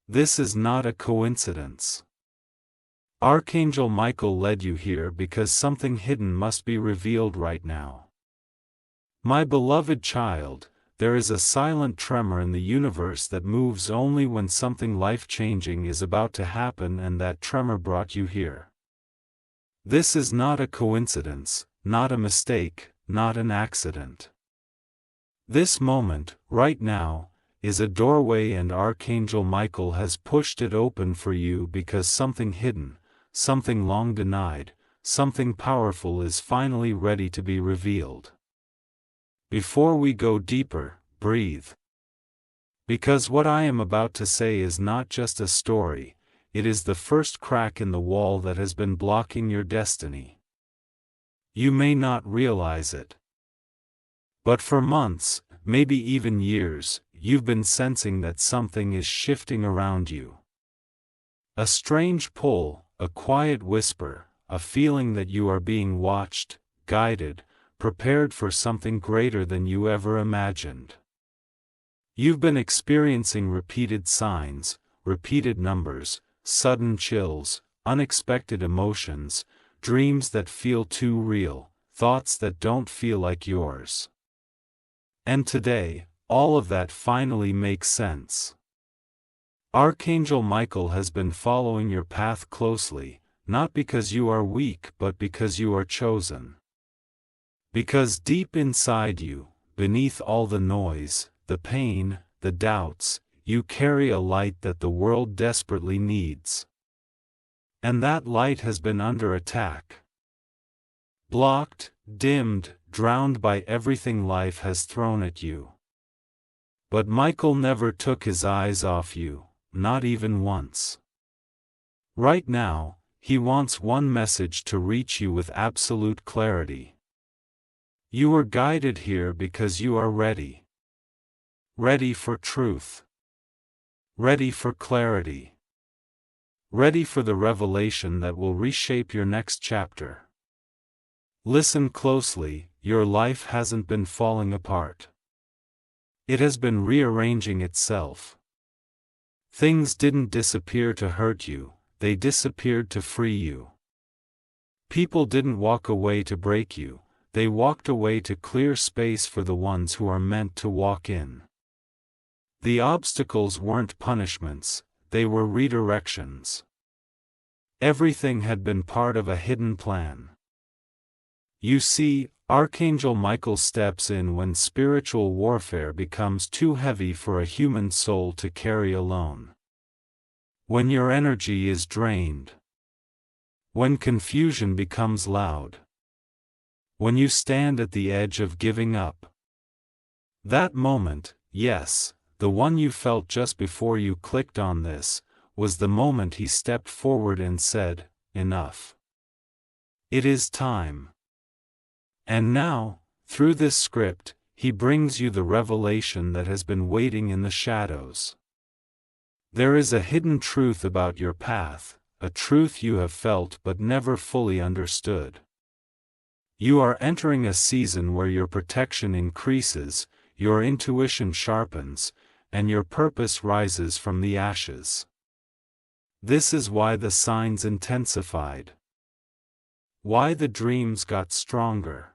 This is not a coincidence. Archangel Michael led you here because something hidden must be revealed right now. My beloved child, there is a silent tremor in the universe that moves only when something life-changing is about to happen, and that tremor brought you here. This is not a coincidence, not a mistake, not an accident. This moment, right now, is a doorway, and Archangel Michael has pushed it open for you because something hidden, something long denied, something powerful is finally ready to be revealed. Before we go deeper, breathe. Because what I am about to say is not just a story, it is the first crack in the wall that has been blocking your destiny. You may not realize it, but for months, maybe even years, you've been sensing that something is shifting around you. A strange pull, a quiet whisper, a feeling that you are being watched, guided, prepared for something greater than you ever imagined. You've been experiencing repeated signs, repeated numbers, sudden chills, unexpected emotions, dreams that feel too real, thoughts that don't feel like yours. And today, all of that finally makes sense. Archangel Michael has been following your path closely, not because you are weak but because you are chosen. Because deep inside you, beneath all the noise, the pain, the doubts, you carry a light that the world desperately needs. And that light has been under attack. Blocked, dimmed, drowned by everything life has thrown at you. But Michael never took his eyes off you, not even once. Right now, he wants one message to reach you with absolute clarity. You were guided here because you are ready. Ready for truth. Ready for clarity. Ready for the revelation that will reshape your next chapter. Listen closely, your life hasn't been falling apart. It has been rearranging itself. Things didn't disappear to hurt you, they disappeared to free you. People didn't walk away to break you, they walked away to clear space for the ones who are meant to walk in. The obstacles weren't punishments, they were redirections. Everything had been part of a hidden plan. You see, Archangel Michael steps in when spiritual warfare becomes too heavy for a human soul to carry alone. When your energy is drained. When confusion becomes loud. When you stand at the edge of giving up. That moment, yes, the one you felt just before you clicked on this, was the moment he stepped forward and said, "Enough. It is time." And now, through this script, he brings you the revelation that has been waiting in the shadows. There is a hidden truth about your path, a truth you have felt but never fully understood. You are entering a season where your protection increases, your intuition sharpens, and your purpose rises from the ashes. This is why the signs intensified. Why the dreams got stronger.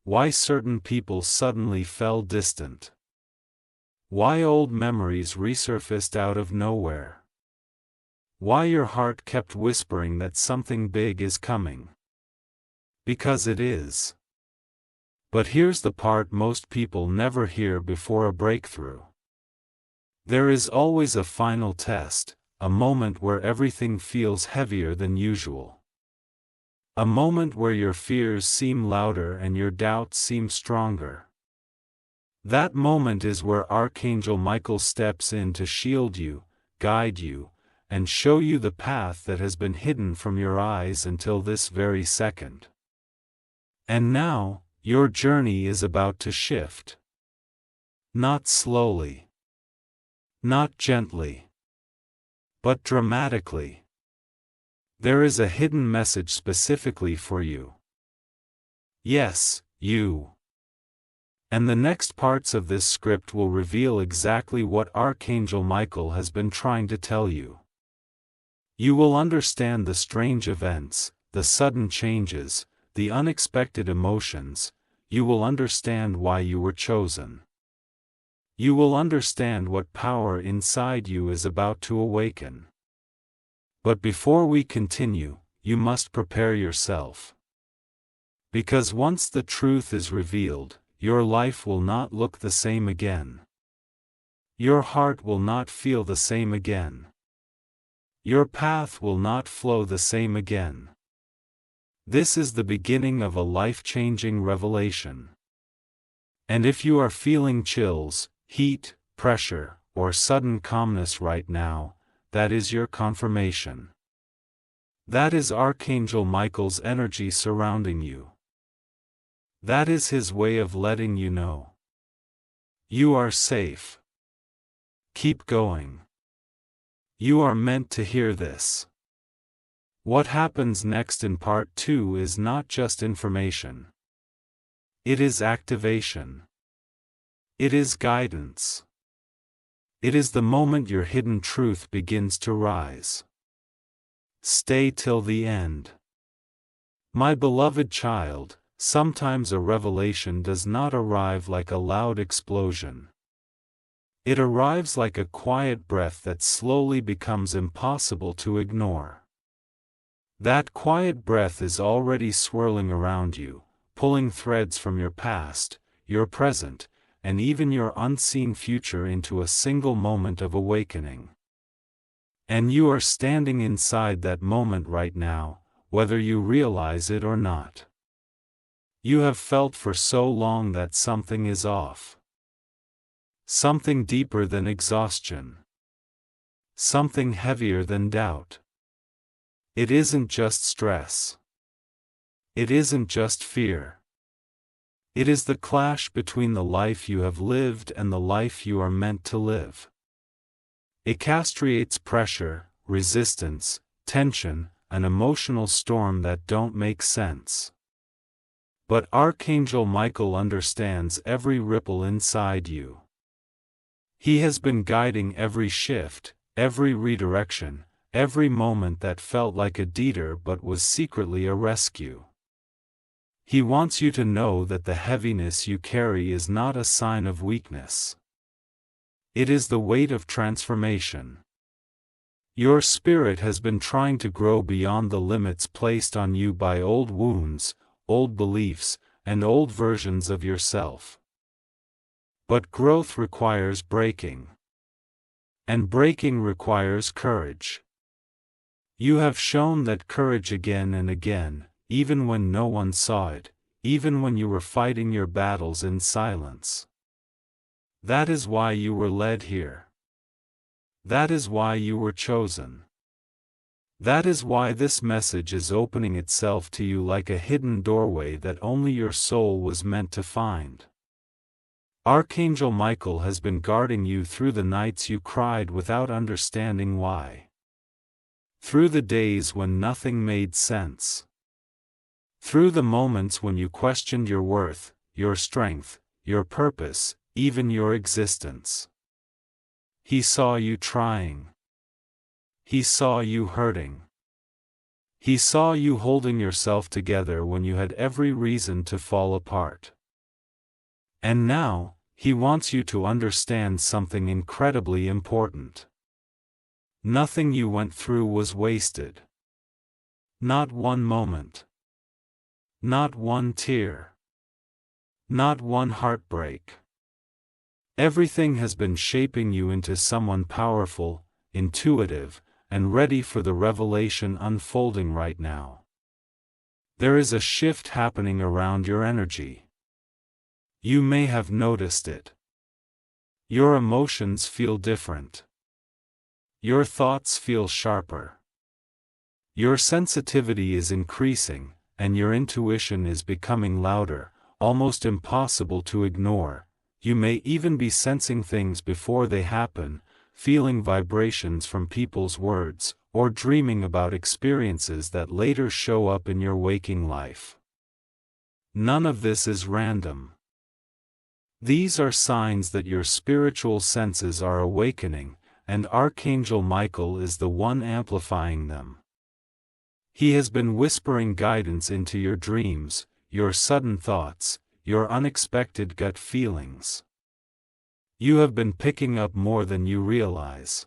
Why certain people suddenly fell distant. Why old memories resurfaced out of nowhere. Why your heart kept whispering that something big is coming. Because it is. But here's the part most people never hear before a breakthrough. There is always a final test, a moment where everything feels heavier than usual. A moment where your fears seem louder and your doubts seem stronger. That moment is where Archangel Michael steps in to shield you, guide you, and show you the path that has been hidden from your eyes until this very second. And now, your journey is about to shift. Not slowly. Not gently. But dramatically. There is a hidden message specifically for you. Yes, you. And the next parts of this script will reveal exactly what Archangel Michael has been trying to tell you. You will understand the strange events, the sudden changes, the unexpected emotions. You will understand why you were chosen. You will understand what power inside you is about to awaken. But before we continue, you must prepare yourself. Because once the truth is revealed, your life will not look the same again. Your heart will not feel the same again. Your path will not flow the same again. This is the beginning of a life-changing revelation. And if you are feeling chills, heat, pressure, or sudden calmness right now, that is your confirmation. That is Archangel Michael's energy surrounding you. That is his way of letting you know. You are safe. Keep going. You are meant to hear this. What happens next in part 2 is not just information. It is activation. It is guidance. It is the moment your hidden truth begins to rise. Stay till the end. My beloved child, sometimes a revelation does not arrive like a loud explosion. It arrives like a quiet breath that slowly becomes impossible to ignore. That quiet breath is already swirling around you, pulling threads from your past, your present, and even your unseen future into a single moment of awakening. And you are standing inside that moment right now, whether you realize it or not. You have felt for so long that something is off. Something deeper than exhaustion. Something heavier than doubt. It isn't just stress. It isn't just fear. It is the clash between the life you have lived and the life you are meant to live. It castrates pressure, resistance, tension, an emotional storm that don't make sense. But Archangel Michael understands every ripple inside you. He has been guiding every shift, every redirection, every moment that felt like a detour but was secretly a rescue. He wants you to know that the heaviness you carry is not a sign of weakness. It is the weight of transformation. Your spirit has been trying to grow beyond the limits placed on you by old wounds, old beliefs, and old versions of yourself. But growth requires breaking. And breaking requires courage. You have shown that courage again and again, even when no one saw it, even when you were fighting your battles in silence. That is why you were led here. That is why you were chosen. That is why this message is opening itself to you like a hidden doorway that only your soul was meant to find. Archangel Michael has been guarding you through the nights you cried without understanding why. Through the days when nothing made sense. Through the moments when you questioned your worth, your strength, your purpose, even your existence. He saw you trying. He saw you hurting. He saw you holding yourself together when you had every reason to fall apart. And now, he wants you to understand something incredibly important. Nothing you went through was wasted. Not one moment. Not one tear. Not one heartbreak. Everything has been shaping you into someone powerful, intuitive, and ready for the revelation unfolding right now. There is a shift happening around your energy. You may have noticed it. Your emotions feel different. Your thoughts feel sharper. Your sensitivity is increasing, and your intuition is becoming louder, almost impossible to ignore. You may even be sensing things before they happen, feeling vibrations from people's words, or dreaming about experiences that later show up in your waking life. None of this is random. These are signs that your spiritual senses are awakening, and Archangel Michael is the one amplifying them. He has been whispering guidance into your dreams, your sudden thoughts, your unexpected gut feelings. You have been picking up more than you realize.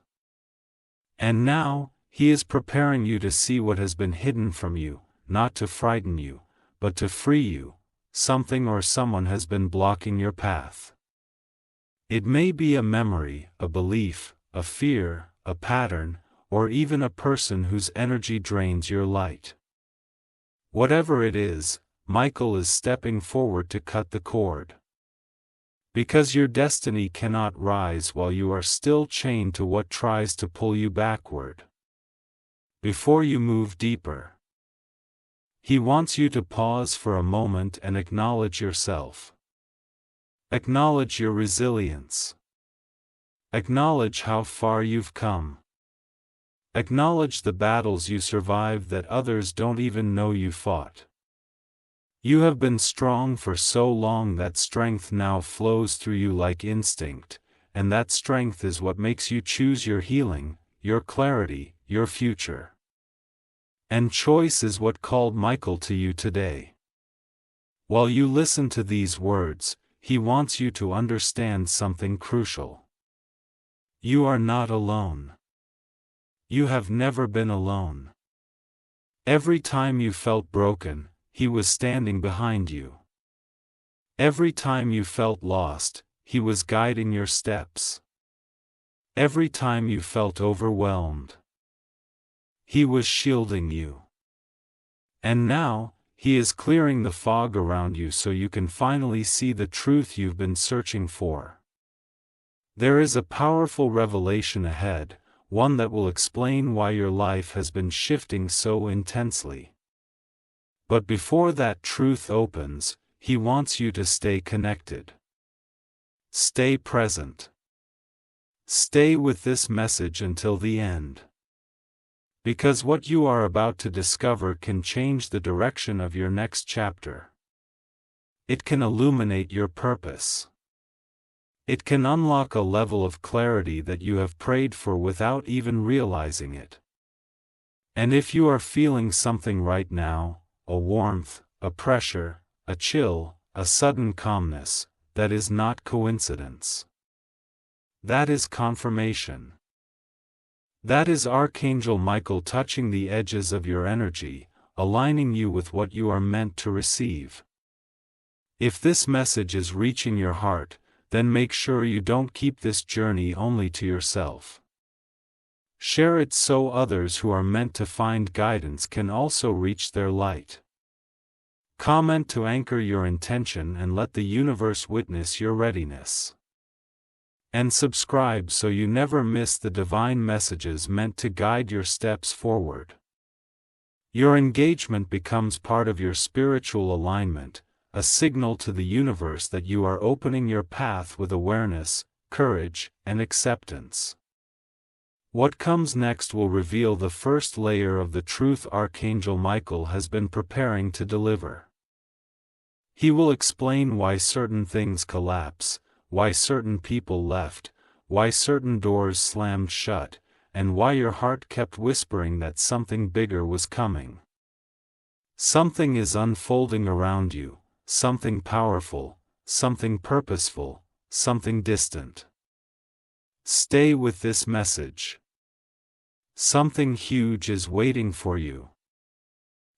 And now, he is preparing you to see what has been hidden from you, not to frighten you, but to free you. Something or someone has been blocking your path. It may be a memory, a belief, a fear, a pattern, or even a person whose energy drains your light. Whatever it is, Michael is stepping forward to cut the cord. Because your destiny cannot rise while you are still chained to what tries to pull you backward. Before you move deeper, he wants you to pause for a moment and acknowledge yourself. Acknowledge your resilience. Acknowledge how far you've come. Acknowledge the battles you survived that others don't even know you fought. You have been strong for so long that strength now flows through you like instinct, and that strength is what makes you choose your healing, your clarity, your future. And choice is what called Michael to you today. While you listen to these words, he wants you to understand something crucial. You are not alone. You have never been alone. Every time you felt broken, he was standing behind you. Every time you felt lost, he was guiding your steps. Every time you felt overwhelmed, he was shielding you. And now, he is clearing the fog around you so you can finally see the truth you've been searching for. There is a powerful revelation ahead, one that will explain why your life has been shifting so intensely. But before that truth opens, he wants you to stay connected. Stay present. Stay with this message until the end. Because what you are about to discover can change the direction of your next chapter. It can illuminate your purpose. It can unlock a level of clarity that you have prayed for without even realizing it. And if you are feeling something right now, a warmth, a pressure, a chill, a sudden calmness, that is not coincidence. That is confirmation. That is Archangel Michael touching the edges of your energy, aligning you with what you are meant to receive. If this message is reaching your heart, then make sure you don't keep this journey only to yourself. Share it so others who are meant to find guidance can also reach their light. Comment to anchor your intention and let the universe witness your readiness. And subscribe so you never miss the divine messages meant to guide your steps forward. Your engagement becomes part of your spiritual alignment, a signal to the universe that you are opening your path with awareness, courage, and acceptance. What comes next will reveal the first layer of the truth Archangel Michael has been preparing to deliver. He will explain why certain things collapse, why certain people left, why certain doors slammed shut, and why your heart kept whispering that something bigger was coming. Something is unfolding around you, something powerful, something purposeful, something distant. Stay with this message. Something huge is waiting for you.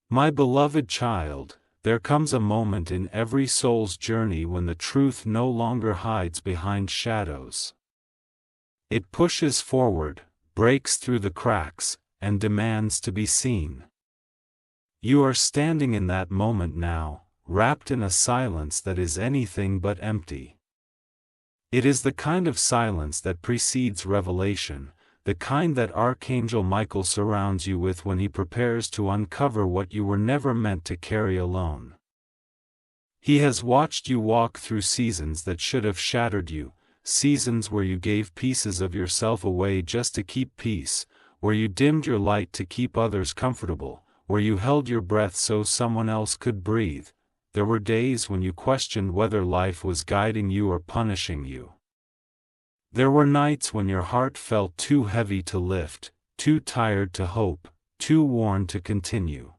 My beloved child, there comes a moment in every soul's journey when the truth no longer hides behind shadows. It pushes forward, breaks through the cracks, and demands to be seen. You are standing in that moment now, wrapped in a silence that is anything but empty. It is the kind of silence that precedes revelation, the kind that Archangel Michael surrounds you with when he prepares to uncover what you were never meant to carry alone. He has watched you walk through seasons that should have shattered you, seasons where you gave pieces of yourself away just to keep peace, where you dimmed your light to keep others comfortable, where you held your breath so someone else could breathe. there were days when you questioned whether life was guiding you or punishing you. There were nights when your heart felt too heavy to lift, too tired to hope, too worn to continue.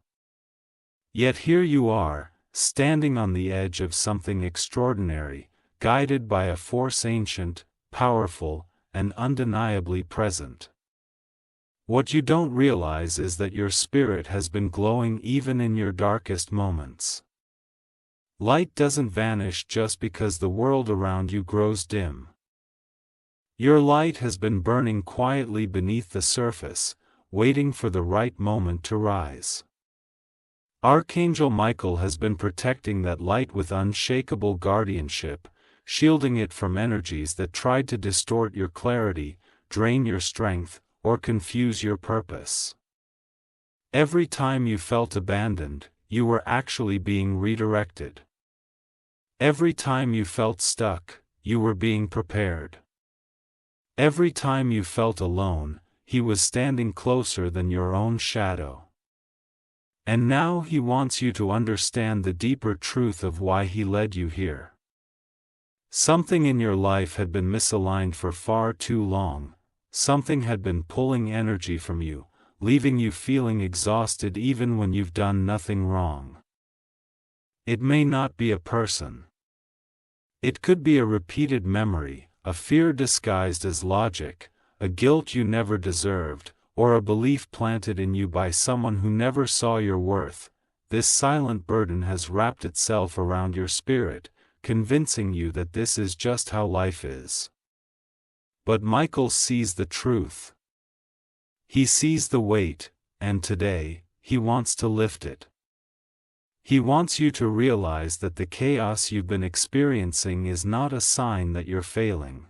Yet here you are, standing on the edge of something extraordinary, guided by a force ancient, powerful, and undeniably present. What you don't realize is that your spirit has been glowing even in your darkest moments. Light doesn't vanish just because the world around you grows dim. Your light has been burning quietly beneath the surface, waiting for the right moment to rise. Archangel Michael has been protecting that light with unshakable guardianship, shielding it from energies that tried to distort your clarity, drain your strength, or confuse your purpose. Every time you felt abandoned, you were actually being redirected. Every time you felt stuck, you were being prepared. Every time you felt alone, he was standing closer than your own shadow. And now he wants you to understand the deeper truth of why he led you here. Something in your life had been misaligned for far too long, something had been pulling energy from you, leaving you feeling exhausted even when you've done nothing wrong. It may not be a person. It could be a repeated memory, a fear disguised as logic, a guilt you never deserved, or a belief planted in you by someone who never saw your worth. This silent burden has wrapped itself around your spirit, convincing you that this is just how life is. But Michael sees the truth. He sees the weight, and today, he wants to lift it. He wants you to realize that the chaos you've been experiencing is not a sign that you're failing.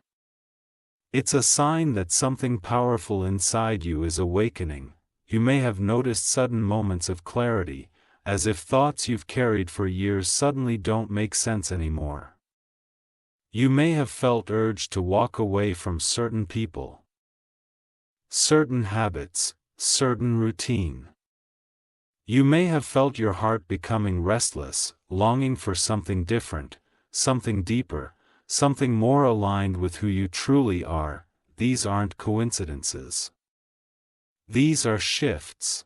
It's a sign that something powerful inside you is awakening. You may have noticed sudden moments of clarity, as if thoughts you've carried for years suddenly don't make sense anymore. You may have felt urged to walk away from certain people, certain habits, certain routine. You may have felt your heart becoming restless, longing for something different, something deeper, something more aligned with who you truly are. These aren't coincidences. These are shifts.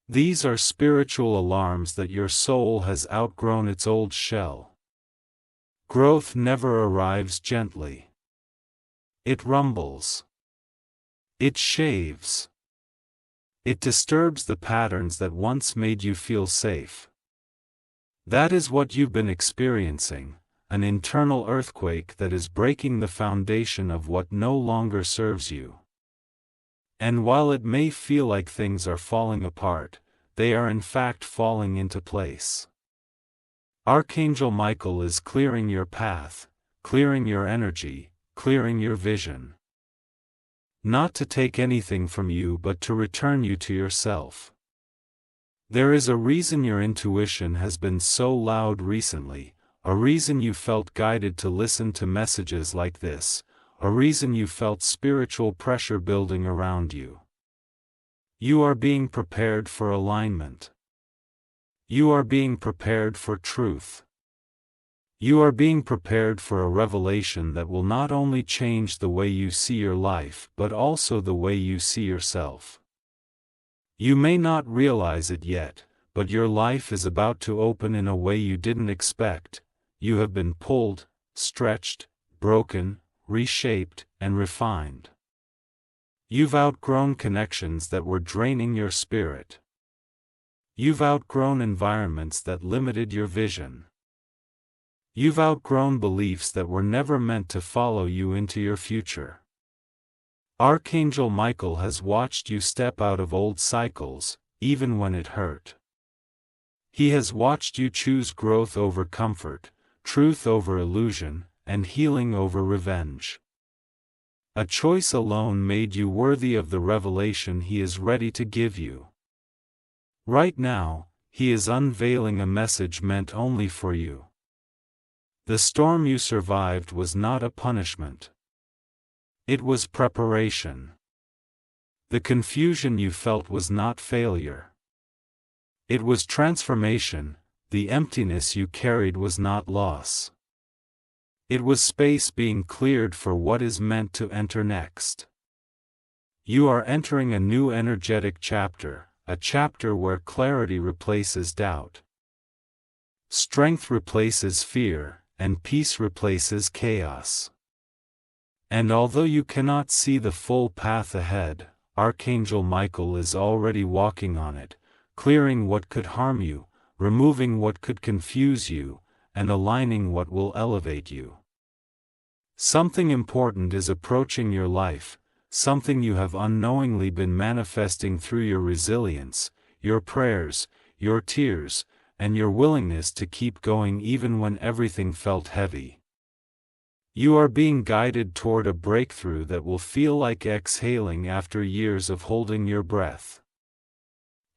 These are spiritual alarms that your soul has outgrown its old shell. Growth never arrives gently. It rumbles. It shaves. It disturbs the patterns that once made you feel safe. That is what you've been experiencing, an internal earthquake that is breaking the foundation of what no longer serves you. And while it may feel like things are falling apart, they are in fact falling into place. Archangel Michael is clearing your path, clearing your energy, clearing your vision. Not to take anything from you but to return you to yourself. There is a reason your intuition has been so loud recently, a reason you felt guided to listen to messages like this, a reason you felt spiritual pressure building around you. You are being prepared for alignment. You are being prepared for truth. You are being prepared for a revelation that will not only change the way you see your life but also the way you see yourself. You may not realize it yet, but your life is about to open in a way you didn't expect. You have been pulled, stretched, broken, reshaped, and refined. You've outgrown connections that were draining your spirit. You've outgrown environments that limited your vision. You've outgrown beliefs that were never meant to follow you into your future. Archangel Michael has watched you step out of old cycles, even when it hurt. He has watched you choose growth over comfort, truth over illusion, and healing over revenge. A choice alone made you worthy of the revelation he is ready to give you. Right now, he is unveiling a message meant only for you. The storm you survived was not a punishment. It was preparation. The confusion you felt was not failure. It was transformation. the emptiness you carried was not loss. It was space being cleared for what is meant to enter next. You are entering a new energetic chapter, a chapter where clarity replaces doubt. Strength replaces fear, and peace replaces chaos. And although you cannot see the full path ahead, Archangel Michael is already walking on it, clearing what could harm you, removing what could confuse you, and aligning what will elevate you. Something important is approaching your life, something you have unknowingly been manifesting through your resilience, your prayers, your tears, and your willingness to keep going even when everything felt heavy. You are being guided toward a breakthrough that will feel like exhaling after years of holding your breath.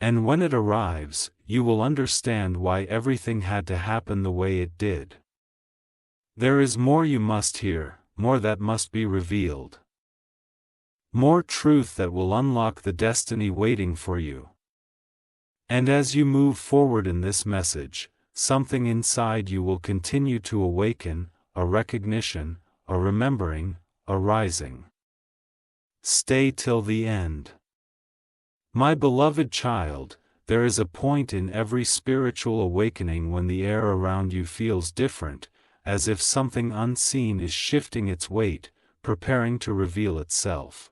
And when it arrives, you will understand why everything had to happen the way it did. There is more you must hear, more that must be revealed. More truth that will unlock the destiny waiting for you. And as you move forward in this message, something inside you will continue to awaken, a recognition, a remembering, a rising. Stay till the end. My beloved child, there is a point in every spiritual awakening when the air around you feels different, as if something unseen is shifting its weight, preparing to reveal itself.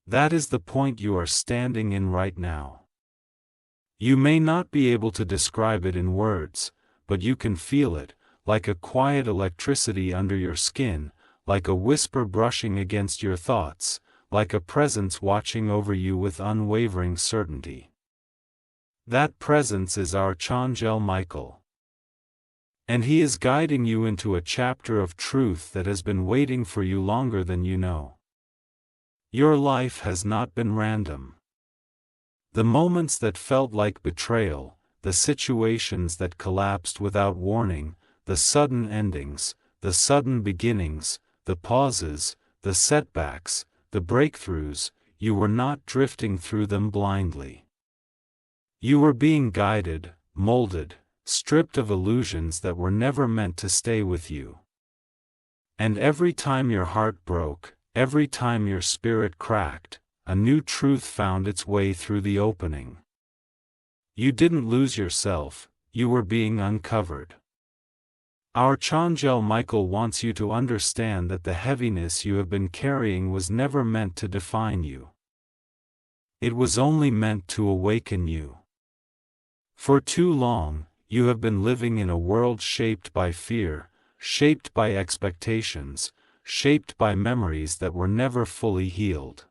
That is the point you are standing in right now. You may not be able to describe it in words, but you can feel it, like a quiet electricity under your skin, like a whisper brushing against your thoughts, like a presence watching over you with unwavering certainty. That presence is Archangel Michael. And he is guiding you into a chapter of truth that has been waiting for you longer than you know. Your life has not been random. The moments that felt like betrayal, the situations that collapsed without warning, the sudden endings, the sudden beginnings, the pauses, the setbacks, the breakthroughs, you were not drifting through them blindly. You were being guided, molded, stripped of illusions that were never meant to stay with you. And every time your heart broke, every time your spirit cracked, a new truth found its way through the opening. You didn't lose yourself, you were being uncovered. Archangel Michael wants you to understand that the heaviness you have been carrying was never meant to define you. It was only meant to awaken you. For too long, you have been living in a world shaped by fear, shaped by expectations, shaped by memories that were never fully healed.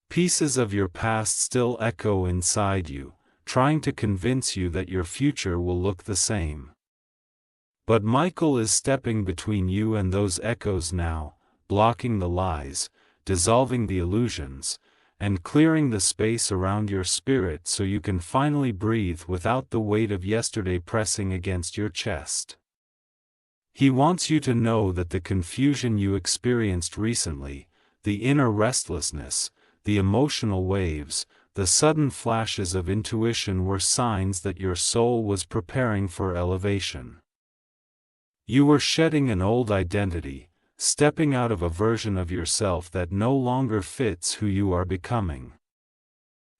Pieces of your past still echo inside you, trying to convince you that your future will look the same. But Michael is stepping between you and those echoes now, blocking the lies, dissolving the illusions, and clearing the space around your spirit so you can finally breathe without the weight of yesterday pressing against your chest. He wants you to know that the confusion you experienced recently, the inner restlessness, the emotional waves, the sudden flashes of intuition were signs that your soul was preparing for elevation. You were shedding an old identity, stepping out of a version of yourself that no longer fits who you are becoming.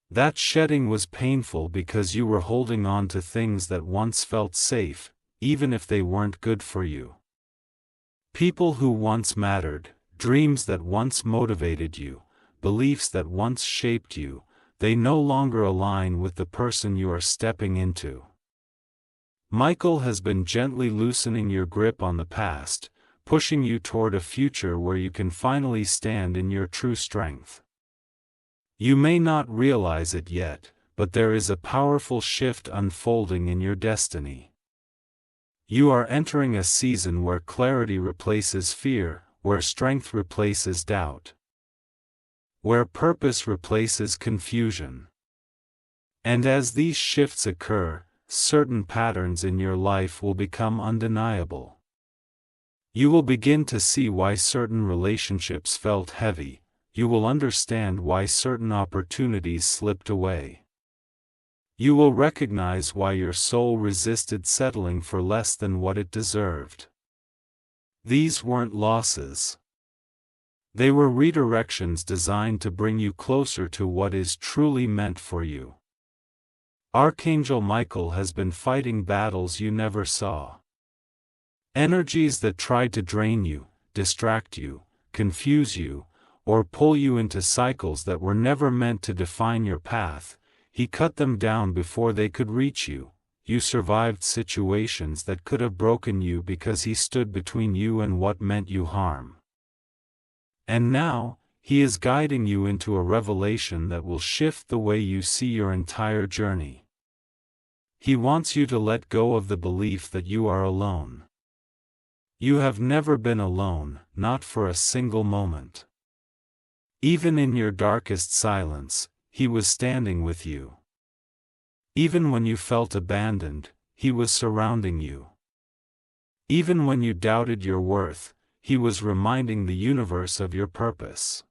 That shedding was painful because you were holding on to things that once felt safe, even if they weren't good for you. People who once mattered, dreams that once motivated you, beliefs that once shaped you, they no longer align with the person you are stepping into. Michael has been gently loosening your grip on the past, pushing you toward a future where you can finally stand in your true strength. You may not realize it yet, but there is a powerful shift unfolding in your destiny. You are entering a season where clarity replaces fear, where strength replaces doubt, where purpose replaces confusion. And as these shifts occur, certain patterns in your life will become undeniable. You will begin to see why certain relationships felt heavy, you will understand why certain opportunities slipped away. You will recognize why your soul resisted settling for less than what it deserved. These weren't losses. They were redirections designed to bring you closer to what is truly meant for you. Archangel Michael has been fighting battles you never saw. Energies that tried to drain you, distract you, confuse you, or pull you into cycles that were never meant to define your path, he cut them down before they could reach you. You survived situations that could have broken you because he stood between you and what meant you harm. And now, he is guiding you into a revelation that will shift the way you see your entire journey. He wants you to let go of the belief that you are alone. You have never been alone, not for a single moment. Even in your darkest silence, he was standing with you. Even when you felt abandoned, he was surrounding you. Even when you doubted your worth, he was reminding the universe of your purpose.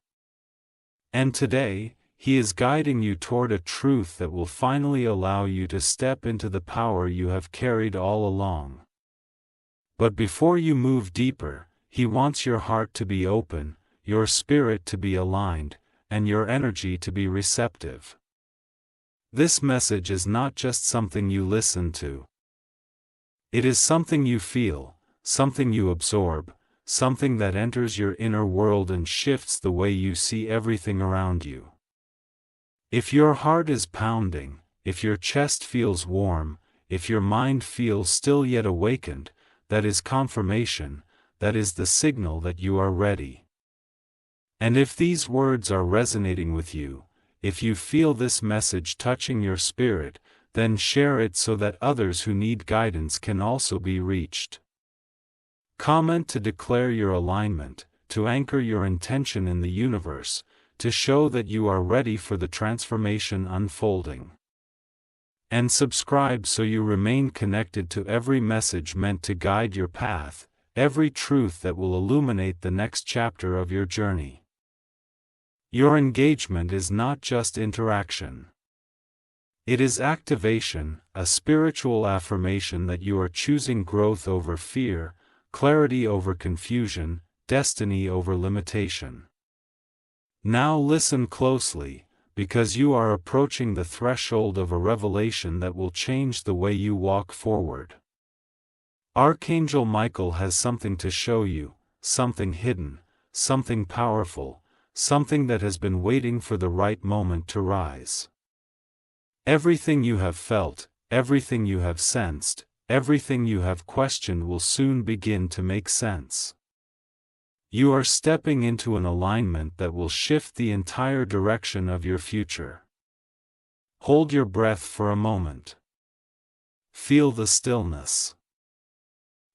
And today, he is guiding you toward a truth that will finally allow you to step into the power you have carried all along. But before you move deeper, he wants your heart to be open, your spirit to be aligned, and your energy to be receptive. This message is not just something you listen to. It is something you feel, something you absorb, something that enters your inner world and shifts the way you see everything around you. If your heart is pounding, if your chest feels warm, if your mind feels still yet awakened, that is confirmation, that is the signal that you are ready. And if these words are resonating with you, if you feel this message touching your spirit, then share it so that others who need guidance can also be reached. Comment to declare your alignment, to anchor your intention in the universe, to show that you are ready for the transformation unfolding. And subscribe so you remain connected to every message meant to guide your path, every truth that will illuminate the next chapter of your journey. Your engagement is not just interaction. It is activation, a spiritual affirmation that you are choosing growth over fear, clarity over confusion, destiny over limitation. Now listen closely, because you are approaching the threshold of a revelation that will change the way you walk forward. Archangel Michael has something to show you, something hidden, something powerful, something that has been waiting for the right moment to rise. Everything you have felt, everything you have sensed, everything you have questioned will soon begin to make sense. You are stepping into an alignment that will shift the entire direction of your future. Hold your breath for a moment. Feel the stillness.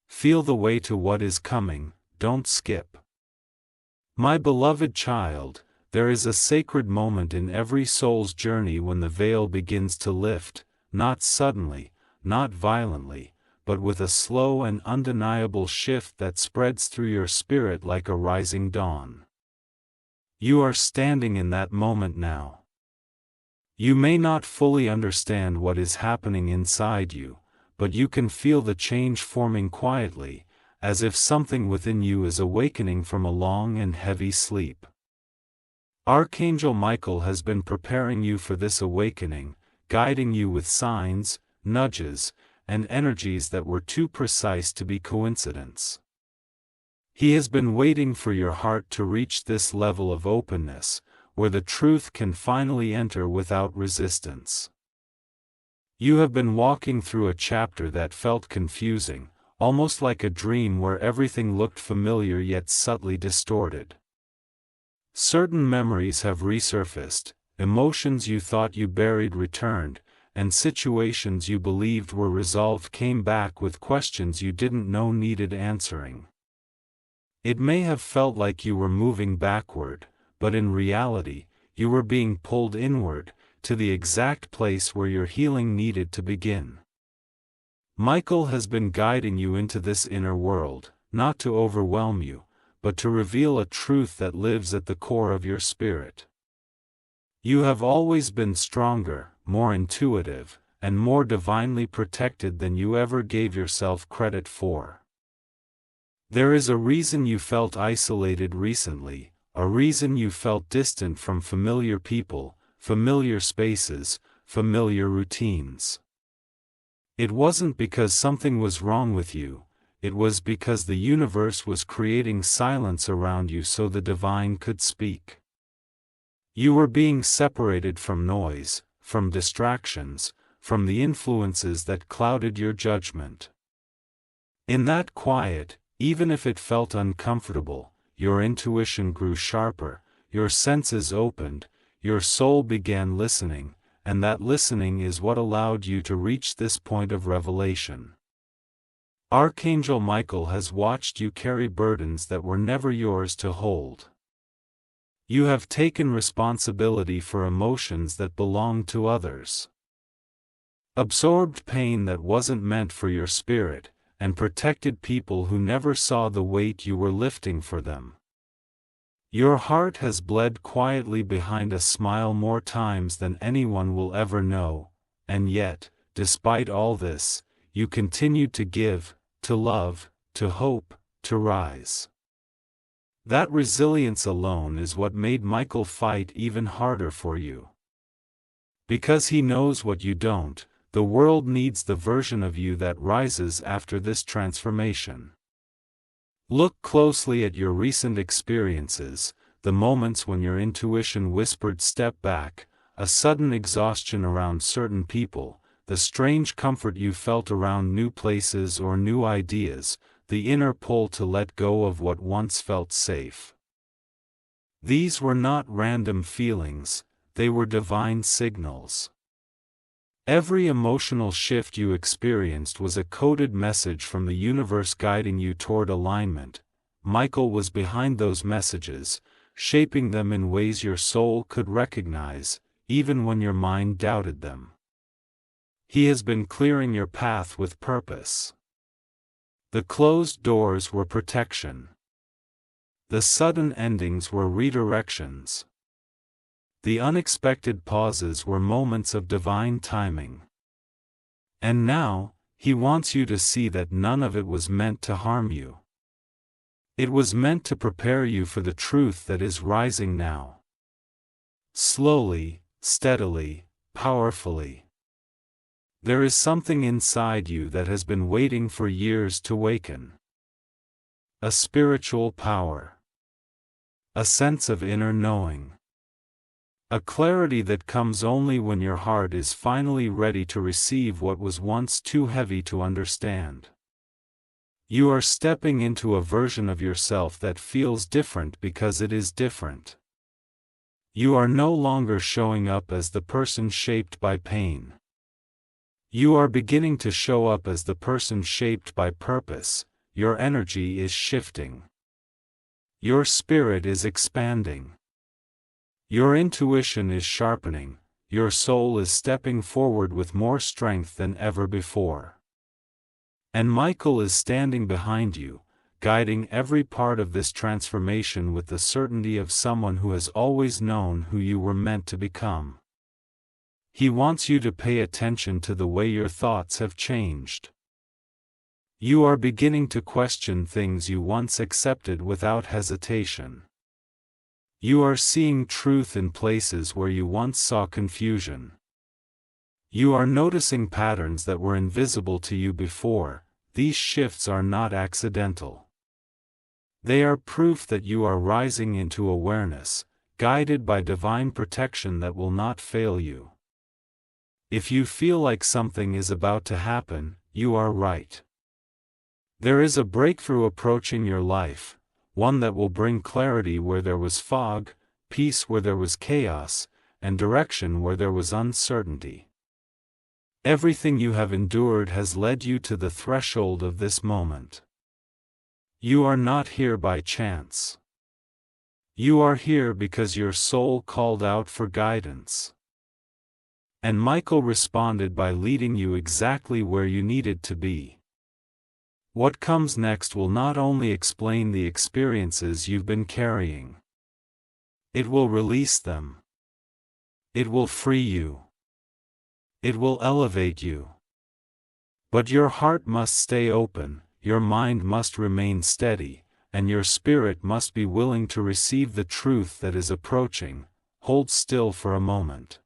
Feel the way to what is coming, don't skip. My beloved child, there is a sacred moment in every soul's journey when the veil begins to lift, not suddenly, not violently, but with a slow and undeniable shift that spreads through your spirit like a rising dawn. You are standing in that moment now. You may not fully understand what is happening inside you, but you can feel the change forming quietly, as if something within you is awakening from a long and heavy sleep. Archangel Michael has been preparing you for this awakening, guiding you with signs, nudges, and energies that were too precise to be coincidence. He has been waiting for your heart to reach this level of openness, where the truth can finally enter without resistance. You have been walking through a chapter that felt confusing, almost like a dream where everything looked familiar yet subtly distorted. Certain memories have resurfaced, emotions you thought you buried returned, and situations you believed were resolved came back with questions you didn't know needed answering. It may have felt like you were moving backward, but in reality, you were being pulled inward, to the exact place where your healing needed to begin. Michael has been guiding you into this inner world, not to overwhelm you, but to reveal a truth that lives at the core of your spirit. You have always been stronger, more intuitive, and more divinely protected than you ever gave yourself credit for. There is a reason you felt isolated recently, a reason you felt distant from familiar people, familiar spaces, familiar routines. It wasn't because something was wrong with you, it was because the universe was creating silence around you so the divine could speak. You were being separated from noise, from distractions, from the influences that clouded your judgment. In that quiet, even if it felt uncomfortable, your intuition grew sharper, your senses opened, your soul began listening, and that listening is what allowed you to reach this point of revelation. Archangel Michael has watched you carry burdens that were never yours to hold. You have taken responsibility for emotions that belonged to others. Absorbed pain that wasn't meant for your spirit, and protected people who never saw the weight you were lifting for them. Your heart has bled quietly behind a smile more times than anyone will ever know, and yet, despite all this, you continued to give, to love, to hope, to rise. That resilience alone is what made Michael fight even harder for you. Because he knows what you don't, the world needs the version of you that rises after this transformation. Look closely at your recent experiences, the moments when your intuition whispered step back, a sudden exhaustion around certain people, the strange comfort you felt around new places or new ideas, the inner pull to let go of what once felt safe. These were not random feelings, they were divine signals. Every emotional shift you experienced was a coded message from the universe guiding you toward alignment. Michael was behind those messages, shaping them in ways your soul could recognize, even when your mind doubted them. He has been clearing your path with purpose. The closed doors were protection. The sudden endings were redirections. The unexpected pauses were moments of divine timing. And now, he wants you to see that none of it was meant to harm you. It was meant to prepare you for the truth that is rising now. Slowly, steadily, powerfully. There is something inside you that has been waiting for years to waken. A spiritual power. A sense of inner knowing. A clarity that comes only when your heart is finally ready to receive what was once too heavy to understand. You are stepping into a version of yourself that feels different because it is different. You are no longer showing up as the person shaped by pain. You are beginning to show up as the person shaped by purpose. Your energy is shifting. Your spirit is expanding. Your intuition is sharpening, your soul is stepping forward with more strength than ever before. And Michael is standing behind you, guiding every part of this transformation with the certainty of someone who has always known who you were meant to become. He wants you to pay attention to the way your thoughts have changed. You are beginning to question things you once accepted without hesitation. You are seeing truth in places where you once saw confusion. You are noticing patterns that were invisible to you before. These shifts are not accidental. They are proof that you are rising into awareness, guided by divine protection that will not fail you. If you feel like something is about to happen, you are right. There is a breakthrough approaching your life, one that will bring clarity where there was fog, peace where there was chaos, and direction where there was uncertainty. Everything you have endured has led you to the threshold of this moment. You are not here by chance. You are here because your soul called out for guidance. And Michael responded by leading you exactly where you needed to be. What comes next will not only explain the experiences you've been carrying. It will release them. It will free you. It will elevate you. But your heart must stay open, your mind must remain steady, and your spirit must be willing to receive the truth that is approaching. Hold still for a moment.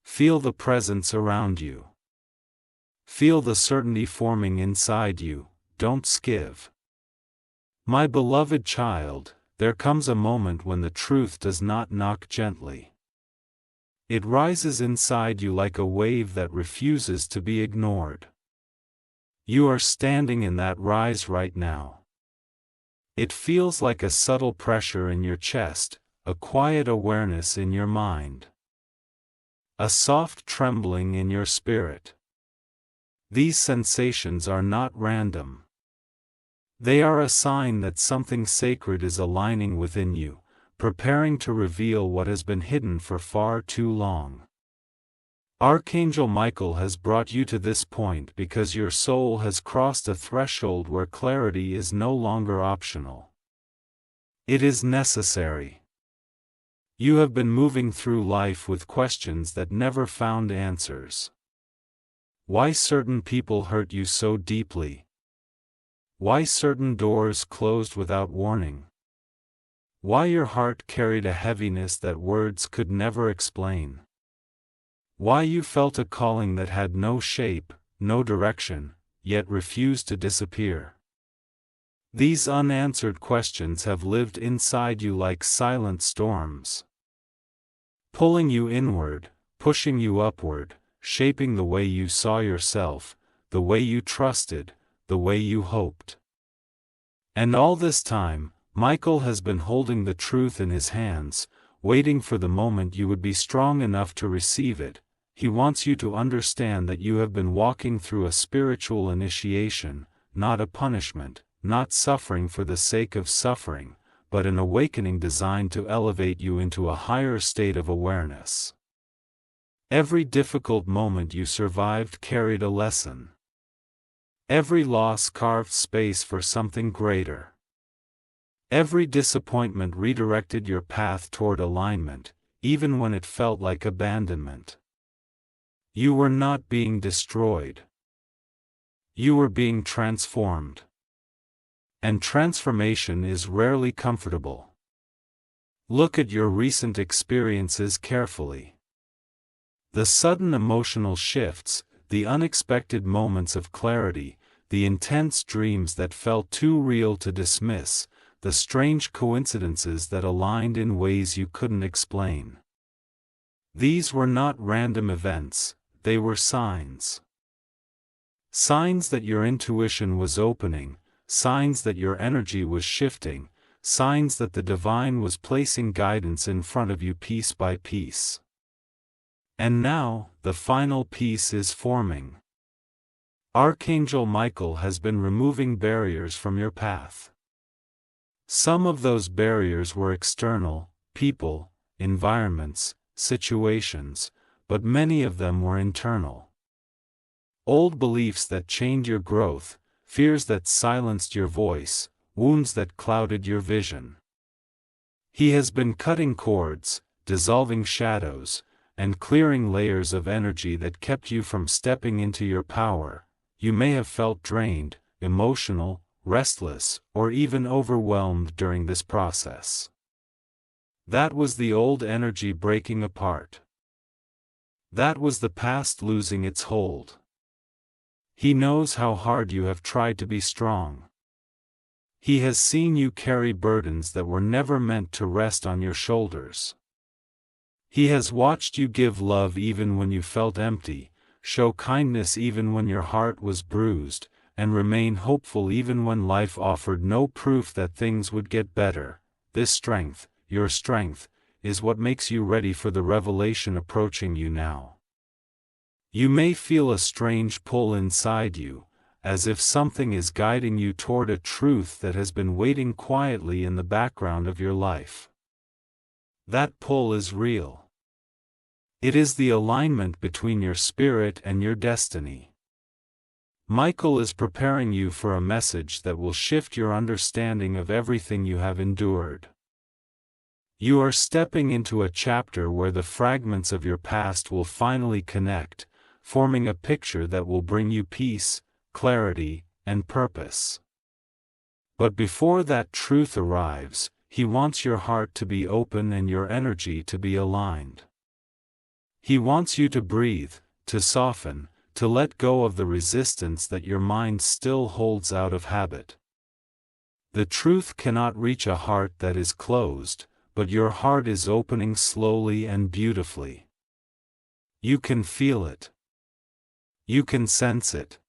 Feel the presence around you. Feel the certainty forming inside you. Don't skive. My beloved child, there comes a moment when the truth does not knock gently. It rises inside you like a wave that refuses to be ignored. You are standing in that rise right now. It feels like a subtle pressure in your chest, a quiet awareness in your mind, a soft trembling in your spirit. These sensations are not random. They are a sign that something sacred is aligning within you, preparing to reveal what has been hidden for far too long. Archangel Michael has brought you to this point because your soul has crossed a threshold where clarity is no longer optional. It is necessary. You have been moving through life with questions that never found answers. Why certain people hurt you so deeply? Why certain doors closed without warning? Why your heart carried a heaviness that words could never explain? Why you felt a calling that had no shape, no direction, yet refused to disappear? These unanswered questions have lived inside you like silent storms, pulling you inward, pushing you upward, shaping the way you saw yourself, the way you trusted, the way you hoped. And all this time, Michael has been holding the truth in his hands, waiting for the moment you would be strong enough to receive it. He wants you to understand that you have been walking through a spiritual initiation, not a punishment, not suffering for the sake of suffering, but an awakening designed to elevate you into a higher state of awareness. Every difficult moment you survived carried a lesson. Every loss carved space for something greater. Every disappointment redirected your path toward alignment, even when it felt like abandonment. You were not being destroyed. You were being transformed. And transformation is rarely comfortable. Look at your recent experiences carefully. The sudden emotional shifts, the unexpected moments of clarity, the intense dreams that felt too real to dismiss, the strange coincidences that aligned in ways you couldn't explain. These were not random events, they were signs. Signs that your intuition was opening, signs that your energy was shifting, signs that the divine was placing guidance in front of you piece by piece. And now, the final piece is forming. Archangel Michael has been removing barriers from your path. Some of those barriers were external, people, environments, situations, but many of them were internal. Old beliefs that chained your growth, fears that silenced your voice, wounds that clouded your vision. He has been cutting cords, dissolving shadows, and clearing layers of energy that kept you from stepping into your power. You may have felt drained, emotional, restless, or even overwhelmed during this process. That was the old energy breaking apart. That was the past losing its hold. He knows how hard you have tried to be strong. He has seen you carry burdens that were never meant to rest on your shoulders. He has watched you give love even when you felt empty, show kindness even when your heart was bruised, and remain hopeful even when life offered no proof that things would get better. This strength, your strength, is what makes you ready for the revelation approaching you now. You may feel a strange pull inside you, as if something is guiding you toward a truth that has been waiting quietly in the background of your life. That pull is real. It is the alignment between your spirit and your destiny. Michael is preparing you for a message that will shift your understanding of everything you have endured. You are stepping into a chapter where the fragments of your past will finally connect, forming a picture that will bring you peace, clarity, and purpose. But before that truth arrives, He wants your heart to be open and your energy to be aligned. He wants you to breathe, to soften, to let go of the resistance that your mind still holds out of habit. The truth cannot reach a heart that is closed, but your heart is opening slowly and beautifully. You can feel it. You can sense it.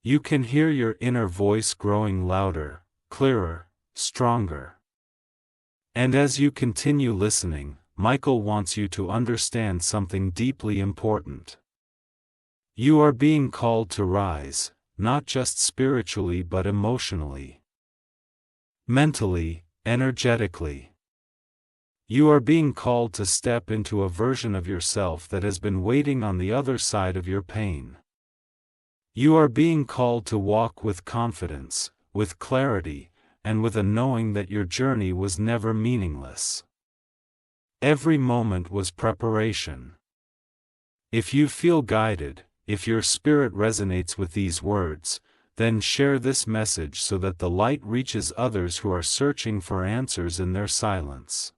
You can hear your inner voice growing louder, clearer, stronger. And as you continue listening, Michael wants you to understand something deeply important. You are being called to rise, not just spiritually but emotionally, mentally, energetically. You are being called to step into a version of yourself that has been waiting on the other side of your pain. You are being called to walk with confidence, with clarity, and with a knowing that your journey was never meaningless. Every moment was preparation. If you feel guided, if your spirit resonates with these words, then share this message so that the light reaches others who are searching for answers in their silence.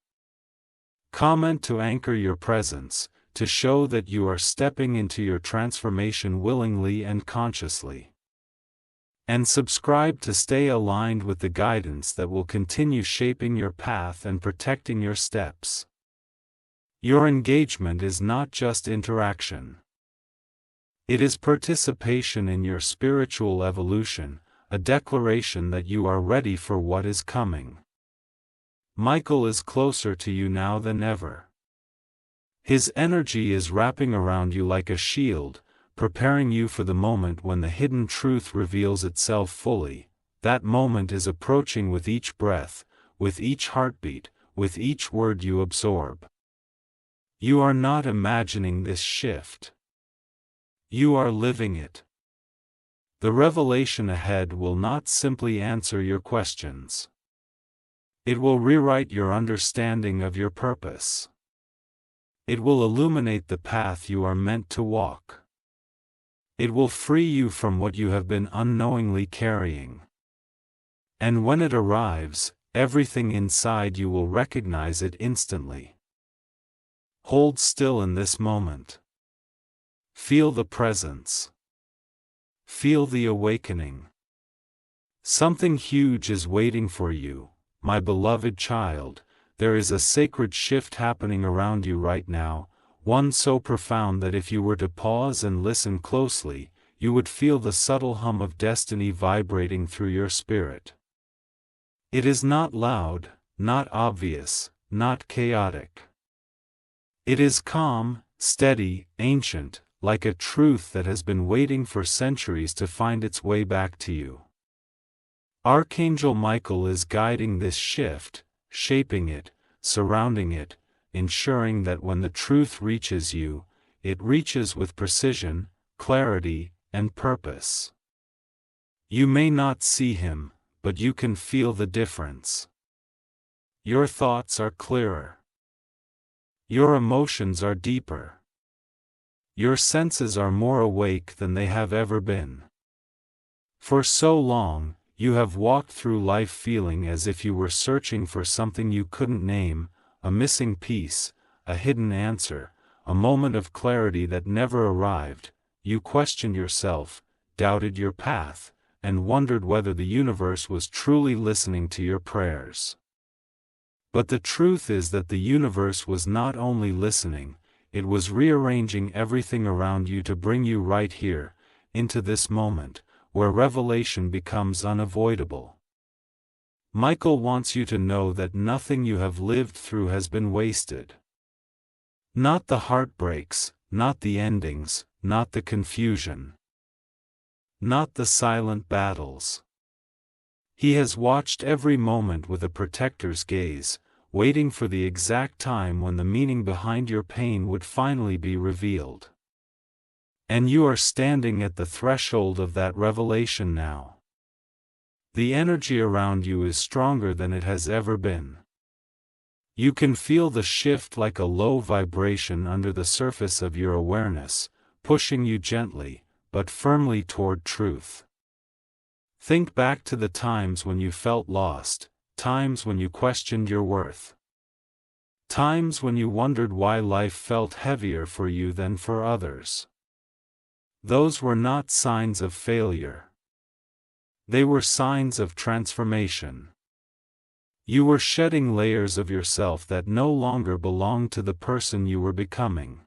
Comment to anchor your presence, to show that you are stepping into your transformation willingly and consciously. And subscribe to stay aligned with the guidance that will continue shaping your path and protecting your steps. Your engagement is not just interaction. It is participation in your spiritual evolution, a declaration that you are ready for what is coming. Michael is closer to you now than ever. His energy is wrapping around you like a shield, preparing you for the moment when the hidden truth reveals itself fully. That moment is approaching with each breath, with each heartbeat, with each word you absorb. You are not imagining this shift. You are living it. The revelation ahead will not simply answer your questions. It will rewrite your understanding of your purpose. It will illuminate the path you are meant to walk. It will free you from what you have been unknowingly carrying. And when it arrives, everything inside you will recognize it instantly. Hold still in this moment. Feel the presence. Feel the awakening. Something huge is waiting for you, my beloved child. There is a sacred shift happening around you right now, one so profound that if you were to pause and listen closely, you would feel the subtle hum of destiny vibrating through your spirit. It is not loud, not obvious, not chaotic. It is calm, steady, ancient, like a truth that has been waiting for centuries to find its way back to you. Archangel Michael is guiding this shift, shaping it, surrounding it, ensuring that when the truth reaches you, it reaches with precision, clarity, and purpose. You may not see him, but you can feel the difference. Your thoughts are clearer. Your emotions are deeper. Your senses are more awake than they have ever been. For so long, you have walked through life feeling as if you were searching for something you couldn't name, a missing piece, a hidden answer, a moment of clarity that never arrived. You questioned yourself, doubted your path, and wondered whether the universe was truly listening to your prayers. But the truth is that the universe was not only listening, it was rearranging everything around you to bring you right here, into this moment, where revelation becomes unavoidable. Michael wants you to know that nothing you have lived through has been wasted. Not the heartbreaks, not the endings, not the confusion. Not the silent battles. He has watched every moment with a protector's gaze, waiting for the exact time when the meaning behind your pain would finally be revealed. And you are standing at the threshold of that revelation now. The energy around you is stronger than it has ever been. You can feel the shift like a low vibration under the surface of your awareness, pushing you gently, but firmly toward truth. Think back to the times when you felt lost, times when you questioned your worth. Times when you wondered why life felt heavier for you than for others. Those were not signs of failure. They were signs of transformation. You were shedding layers of yourself that no longer belonged to the person you were becoming.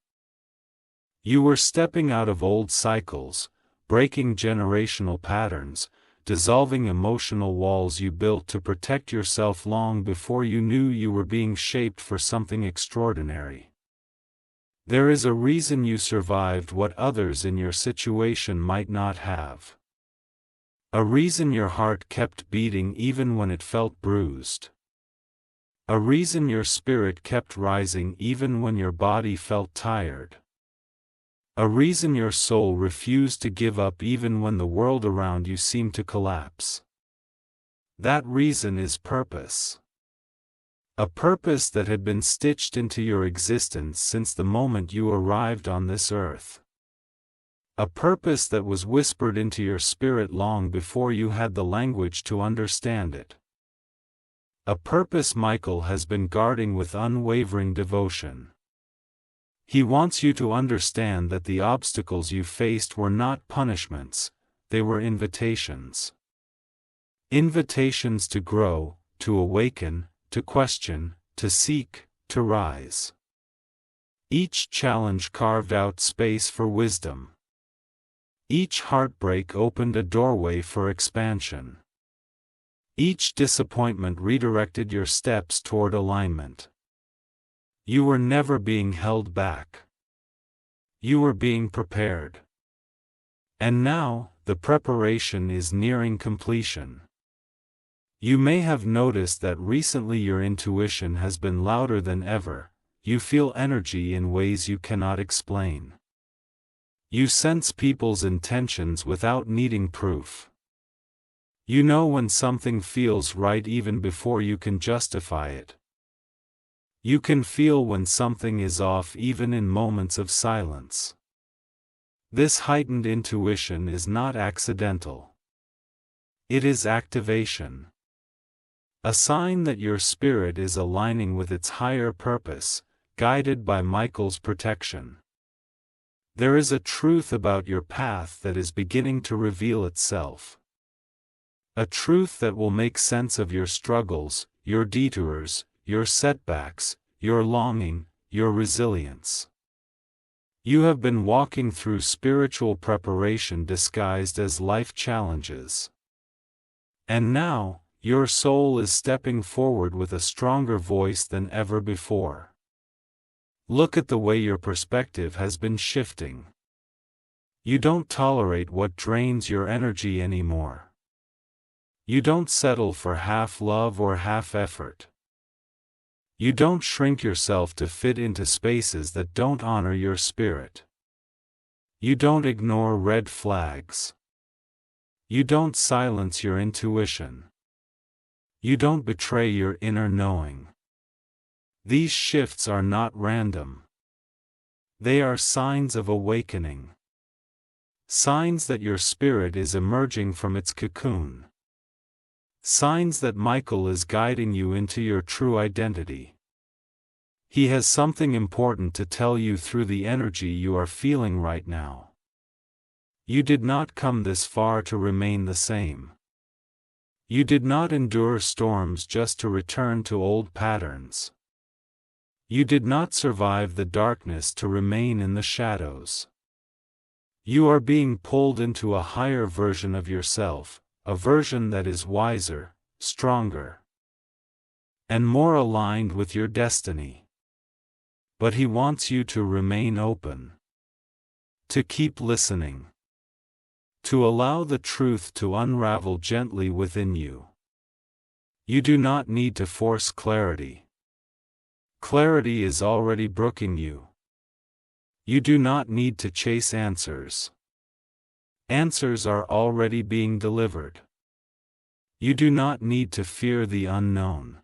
You were stepping out of old cycles, breaking generational patterns, dissolving emotional walls you built to protect yourself long before you knew you were being shaped for something extraordinary. There is a reason you survived what others in your situation might not have. A reason your heart kept beating even when it felt bruised. A reason your spirit kept rising even when your body felt tired. A reason your soul refused to give up even when the world around you seemed to collapse. That reason is purpose. A purpose that had been stitched into your existence since the moment you arrived on this earth. A purpose that was whispered into your spirit long before you had the language to understand it. A purpose Michael has been guarding with unwavering devotion. He wants you to understand that the obstacles you faced were not punishments, they were invitations. Invitations to grow, to awaken, to question, to seek, to rise. Each challenge carved out space for wisdom. Each heartbreak opened a doorway for expansion. Each disappointment redirected your steps toward alignment. You were never being held back. You were being prepared. And now, the preparation is nearing completion. You may have noticed that recently your intuition has been louder than ever. You feel energy in ways you cannot explain. You sense people's intentions without needing proof. You know when something feels right even before you can justify it. You can feel when something is off even in moments of silence. This heightened intuition is not accidental. It is activation. A sign that your spirit is aligning with its higher purpose, guided by Michael's protection. There is a truth about your path that is beginning to reveal itself. A truth that will make sense of your struggles, your detours, your setbacks, your longing, your resilience. You have been walking through spiritual preparation disguised as life challenges. And now, your soul is stepping forward with a stronger voice than ever before. Look at the way your perspective has been shifting. You don't tolerate what drains your energy anymore. You don't settle for half love or half effort. You don't shrink yourself to fit into spaces that don't honor your spirit. You don't ignore red flags. You don't silence your intuition. You don't betray your inner knowing. These shifts are not random. They are signs of awakening. Signs that your spirit is emerging from its cocoon. Signs that Michael is guiding you into your true identity. He has something important to tell you through the energy you are feeling right now. You did not come this far to remain the same. You did not endure storms just to return to old patterns. You did not survive the darkness to remain in the shadows. You are being pulled into a higher version of yourself, a version that is wiser, stronger, and more aligned with your destiny. But he wants you to remain open. To keep listening. To allow the truth to unravel gently within you. You do not need to force clarity. Clarity is already brooking you. You do not need to chase answers. Answers are already being delivered. You do not need to fear the unknown.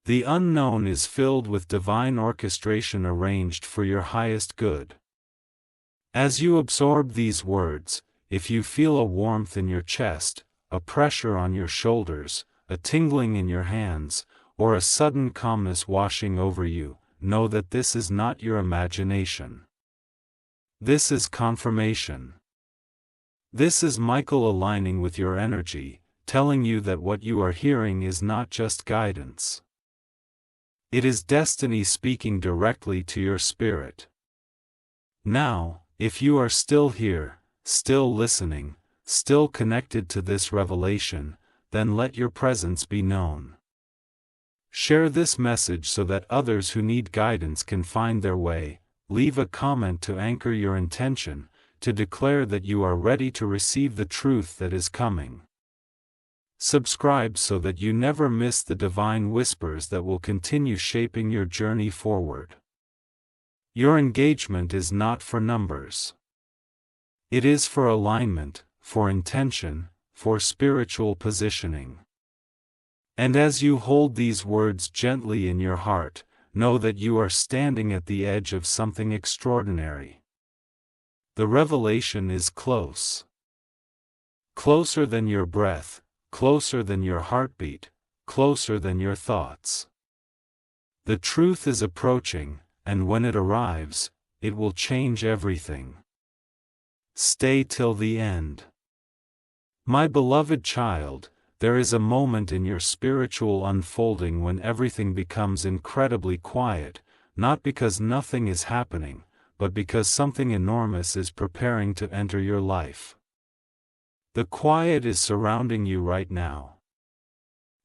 The unknown is filled with divine orchestration arranged for your highest good. As you absorb these words, if you feel a warmth in your chest, a pressure on your shoulders, a tingling in your hands, or a sudden calmness washing over you, know that this is not your imagination. This is confirmation. This is Michael aligning with your energy, telling you that what you are hearing is not just guidance. It is destiny speaking directly to your spirit. Now, if you are still here, still listening, still connected to this revelation, then let your presence be known. Share this message so that others who need guidance can find their way. Leave a comment to anchor your intention, to declare that you are ready to receive the truth that is coming. Subscribe so that you never miss the divine whispers that will continue shaping your journey forward. Your engagement is not for numbers. It is for alignment, for intention, for spiritual positioning. And as you hold these words gently in your heart, know that you are standing at the edge of something extraordinary. The revelation is close. Closer than your breath, closer than your heartbeat, closer than your thoughts. The truth is approaching, and when it arrives, it will change everything. Stay till the end. My beloved child, there is a moment in your spiritual unfolding when everything becomes incredibly quiet, not because nothing is happening, but because something enormous is preparing to enter your life. The quiet is surrounding you right now.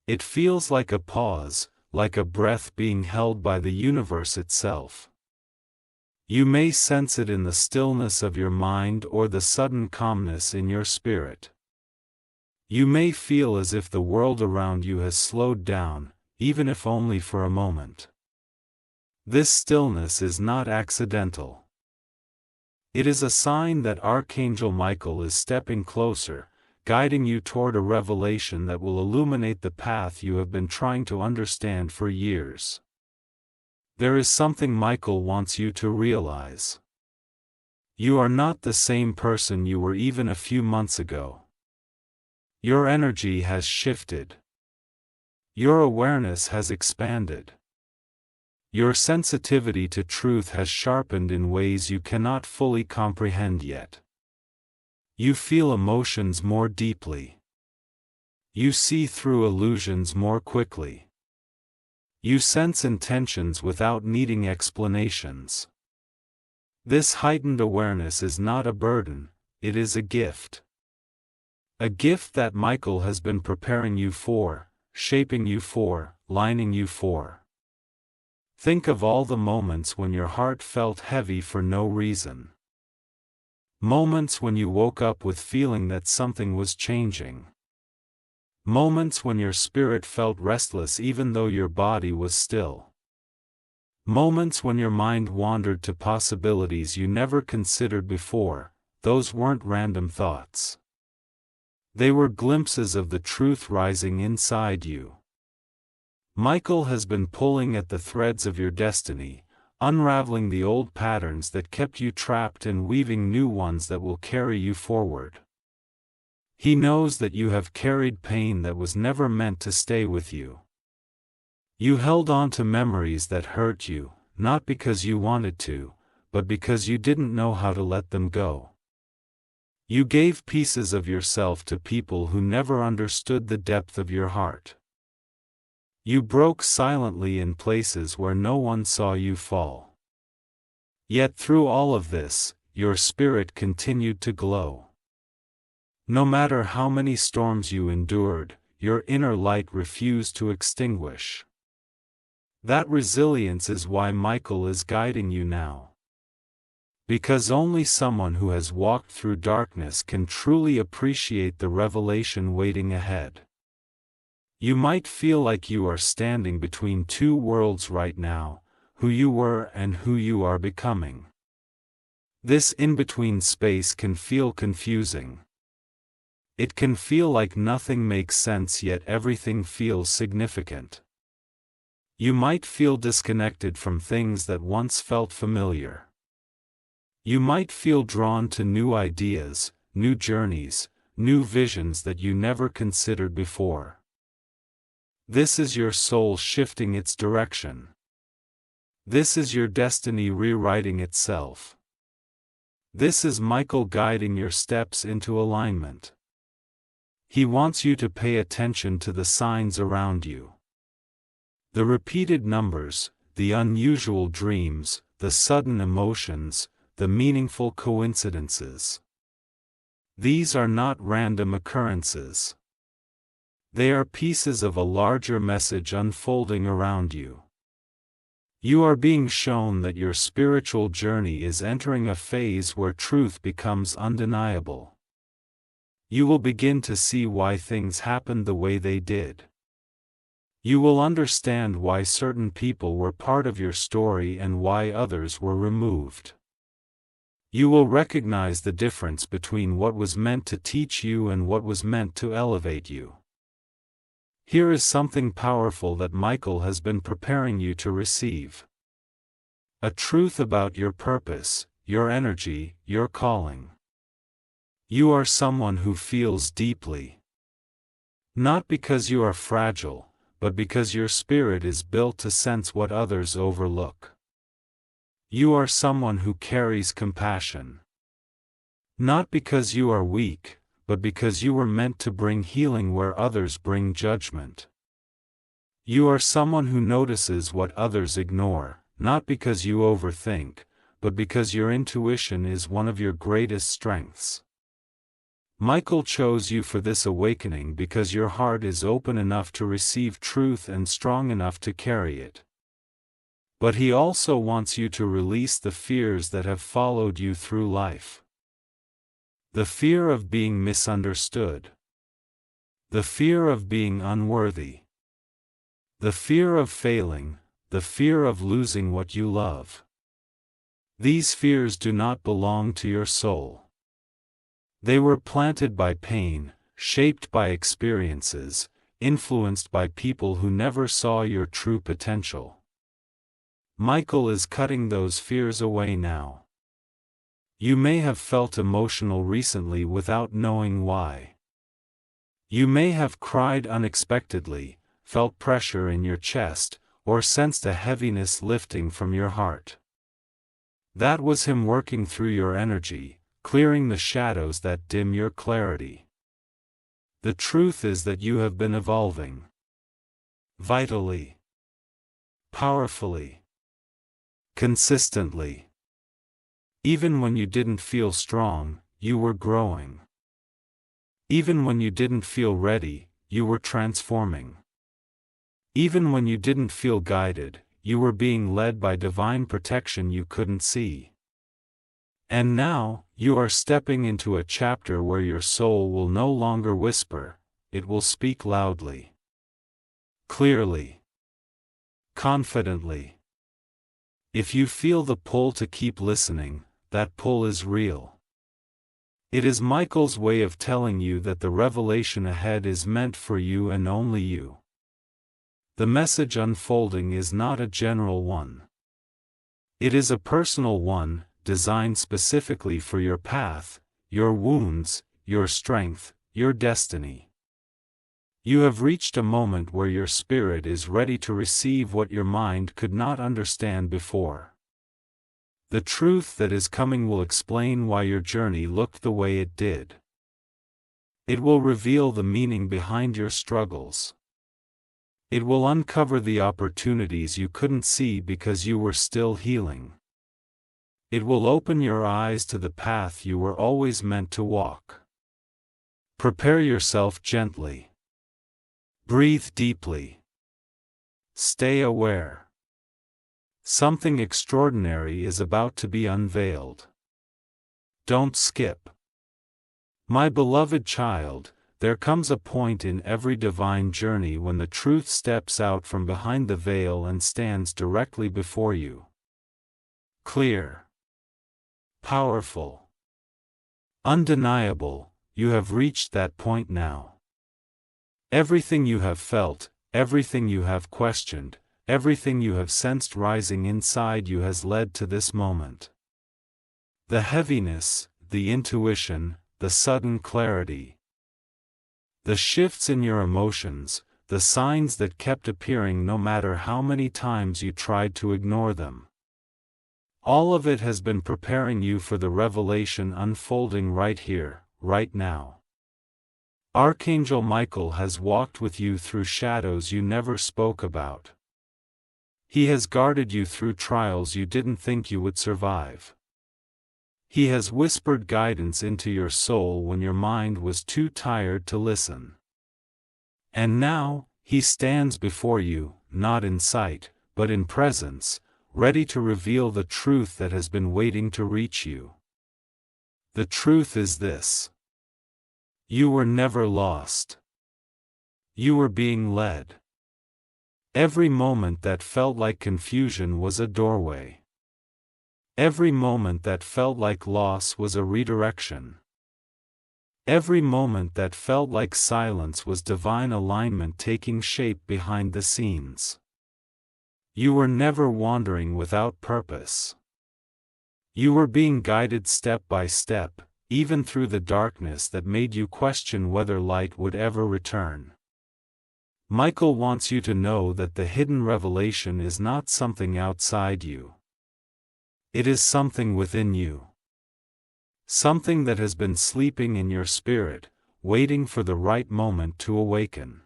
It feels like a pause, like a breath being held by the universe itself. You may sense it in the stillness of your mind or the sudden calmness in your spirit. You may feel as if the world around you has slowed down, even if only for a moment. This stillness is not accidental. It is a sign that Archangel Michael is stepping closer, guiding you toward a revelation that will illuminate the path you have been trying to understand for years. There is something Michael wants you to realize. You are not the same person you were even a few months ago. Your energy has shifted. Your awareness has expanded. Your sensitivity to truth has sharpened in ways you cannot fully comprehend yet. You feel emotions more deeply. You see through illusions more quickly. You sense intentions without needing explanations. This heightened awareness is not a burden, it is a gift. A gift that Michael has been preparing you for, shaping you for, lining you for. Think of all the moments when your heart felt heavy for no reason. Moments when you woke up with feeling that something was changing. Moments when your spirit felt restless even though your body was still. Moments when your mind wandered to possibilities you never considered before. Those weren't random thoughts. They were glimpses of the truth rising inside you. Michael has been pulling at the threads of your destiny, unraveling the old patterns that kept you trapped and weaving new ones that will carry you forward. He knows that you have carried pain that was never meant to stay with you. You held on to memories that hurt you, not because you wanted to, but because you didn't know how to let them go. You gave pieces of yourself to people who never understood the depth of your heart. You broke silently in places where no one saw you fall. Yet through all of this, your spirit continued to glow. No matter how many storms you endured, your inner light refused to extinguish. That resilience is why Michael is guiding you now. Because only someone who has walked through darkness can truly appreciate the revelation waiting ahead. You might feel like you are standing between two worlds right now, who you were and who you are becoming. This in-between space can feel confusing. It can feel like nothing makes sense yet everything feels significant. You might feel disconnected from things that once felt familiar. You might feel drawn to new ideas, new journeys, new visions that you never considered before. This is your soul shifting its direction. This is your destiny rewriting itself. This is Michael guiding your steps into alignment. He wants you to pay attention to the signs around you. The repeated numbers, the unusual dreams, the sudden emotions, the meaningful coincidences. These are not random occurrences. They are pieces of a larger message unfolding around you. You are being shown that your spiritual journey is entering a phase where truth becomes undeniable. You will begin to see why things happened the way they did. You will understand why certain people were part of your story and why others were removed. You will recognize the difference between what was meant to teach you and what was meant to elevate you. Here is something powerful that Michael has been preparing you to receive. A truth about your purpose, your energy, your calling. You are someone who feels deeply. Not because you are fragile, but because your spirit is built to sense what others overlook. You are someone who carries compassion. Not because you are weak, but because you were meant to bring healing where others bring judgment. You are someone who notices what others ignore, not because you overthink, but because your intuition is one of your greatest strengths. Michael chose you for this awakening because your heart is open enough to receive truth and strong enough to carry it. But he also wants you to release the fears that have followed you through life. The fear of being misunderstood. The fear of being unworthy. The fear of failing, the fear of losing what you love. These fears do not belong to your soul. They were planted by pain, shaped by experiences, influenced by people who never saw your true potential. Michael is cutting those fears away now. You may have felt emotional recently without knowing why. You may have cried unexpectedly, felt pressure in your chest, or sensed a heaviness lifting from your heart. That was him working through your energy, clearing the shadows that dim your clarity. The truth is that you have been evolving. Vitally. Powerfully. Consistently. Even when you didn't feel strong, you were growing. Even when you didn't feel ready, you were transforming. Even when you didn't feel guided, you were being led by divine protection you couldn't see. And now, you are stepping into a chapter where your soul will no longer whisper, it will speak loudly. Clearly. Confidently. If you feel the pull to keep listening, that pull is real. It is Michael's way of telling you that the revelation ahead is meant for you and only you. The message unfolding is not a general one. It is a personal one, designed specifically for your path, your wounds, your strength, your destiny. You have reached a moment where your spirit is ready to receive what your mind could not understand before. The truth that is coming will explain why your journey looked the way it did. It will reveal the meaning behind your struggles. It will uncover the opportunities you couldn't see because you were still healing. It will open your eyes to the path you were always meant to walk. Prepare yourself gently. Breathe deeply. Stay aware. Something extraordinary is about to be unveiled. Don't skip. My beloved child, there comes a point in every divine journey when the truth steps out from behind the veil and stands directly before you. Clear. Powerful. Undeniable, you have reached that point now. Everything you have felt, everything you have questioned, everything you have sensed rising inside you has led to this moment. The heaviness, the intuition, the sudden clarity. The shifts in your emotions, the signs that kept appearing no matter how many times you tried to ignore them. All of it has been preparing you for the revelation unfolding right here, right now. Archangel Michael has walked with you through shadows you never spoke about. He has guarded you through trials you didn't think you would survive. He has whispered guidance into your soul when your mind was too tired to listen. And now, he stands before you, not in sight, but in presence, ready to reveal the truth that has been waiting to reach you. The truth is this. You were never lost. You were being led. Every moment that felt like confusion was a doorway. Every moment that felt like loss was a redirection. Every moment that felt like silence was divine alignment taking shape behind the scenes. You were never wandering without purpose. You were being guided step by step, even through the darkness that made you question whether light would ever return. Michael wants you to know that the hidden revelation is not something outside you. It is something within you. Something that has been sleeping in your spirit, waiting for the right moment to awaken.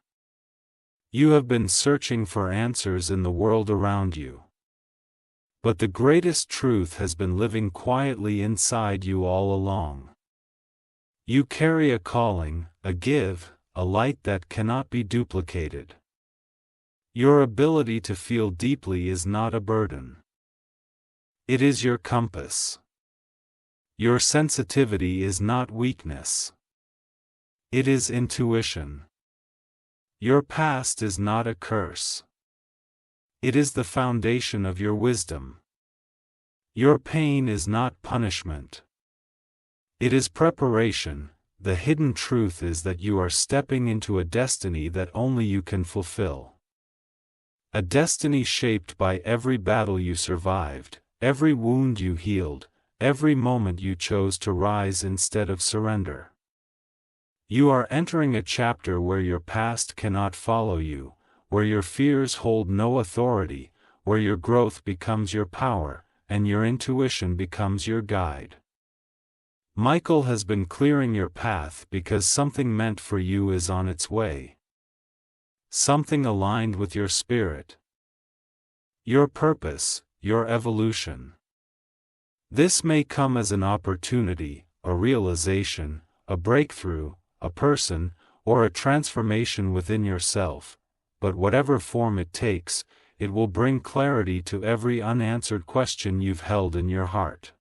You have been searching for answers in the world around you. But the greatest truth has been living quietly inside you all along. You carry a calling, a gift, a light that cannot be duplicated. Your ability to feel deeply is not a burden. It is your compass. Your sensitivity is not weakness. It is intuition. Your past is not a curse. It is the foundation of your wisdom. Your pain is not punishment. It is preparation. The hidden truth is that you are stepping into a destiny that only you can fulfill. A destiny shaped by every battle you survived, every wound you healed, every moment you chose to rise instead of surrender. You are entering a chapter where your past cannot follow you, where your fears hold no authority, where your growth becomes your power, and your intuition becomes your guide. Michael has been clearing your path because something meant for you is on its way. Something aligned with your spirit. Your purpose, your evolution. This may come as an opportunity, a realization, a breakthrough, a person, or a transformation within yourself, but whatever form it takes, it will bring clarity to every unanswered question you've held in your heart.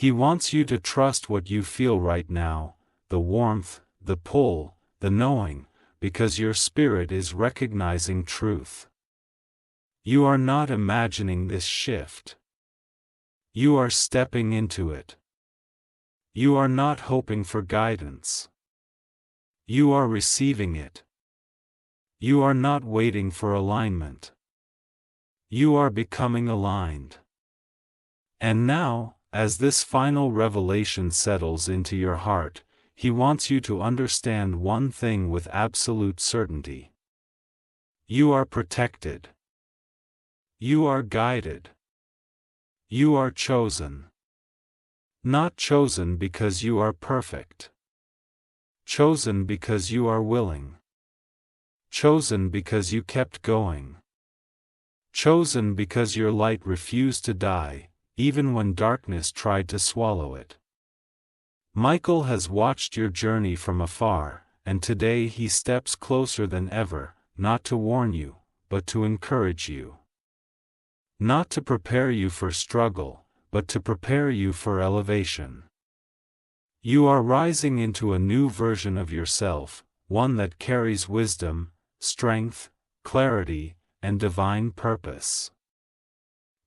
He wants you to trust what you feel right now, the warmth, the pull, the knowing, because your spirit is recognizing truth. You are not imagining this shift. You are stepping into it. You are not hoping for guidance. You are receiving it. You are not waiting for alignment. You are becoming aligned. And now, as this final revelation settles into your heart, he wants you to understand one thing with absolute certainty. You are protected. You are guided. You are chosen. Not chosen because you are perfect. Chosen because you are willing. Chosen because you kept going. Chosen because your light refused to die, even when darkness tried to swallow it. Michael has watched your journey from afar, and today he steps closer than ever, not to warn you, but to encourage you. Not to prepare you for struggle, but to prepare you for elevation. You are rising into a new version of yourself, one that carries wisdom, strength, clarity, and divine purpose.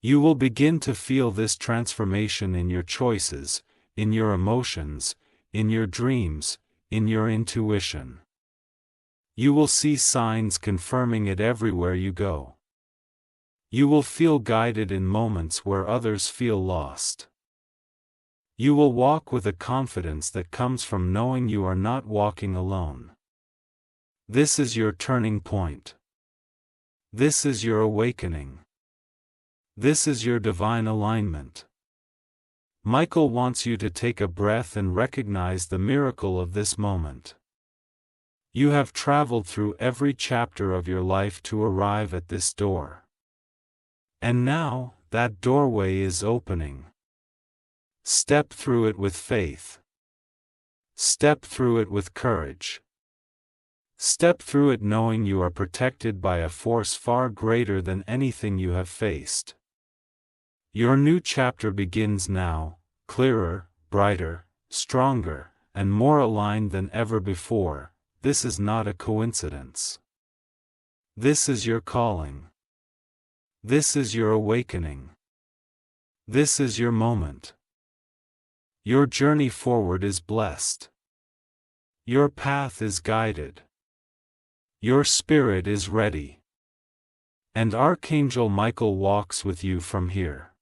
You will begin to feel this transformation in your choices, in your emotions, in your dreams, in your intuition. You will see signs confirming it everywhere you go. You will feel guided in moments where others feel lost. You will walk with a confidence that comes from knowing you are not walking alone. This is your turning point. This is your awakening. This is your divine alignment. Michael wants you to take a breath and recognize the miracle of this moment. You have traveled through every chapter of your life to arrive at this door. And now, that doorway is opening. Step through it with faith. Step through it with courage. Step through it knowing you are protected by a force far greater than anything you have faced. Your new chapter begins now, clearer, brighter, stronger, and more aligned than ever before. This is not a coincidence. This is your calling. This is your awakening. This is your moment. Your journey forward is blessed. Your path is guided. Your spirit is ready. And Archangel Michael walks with you from here.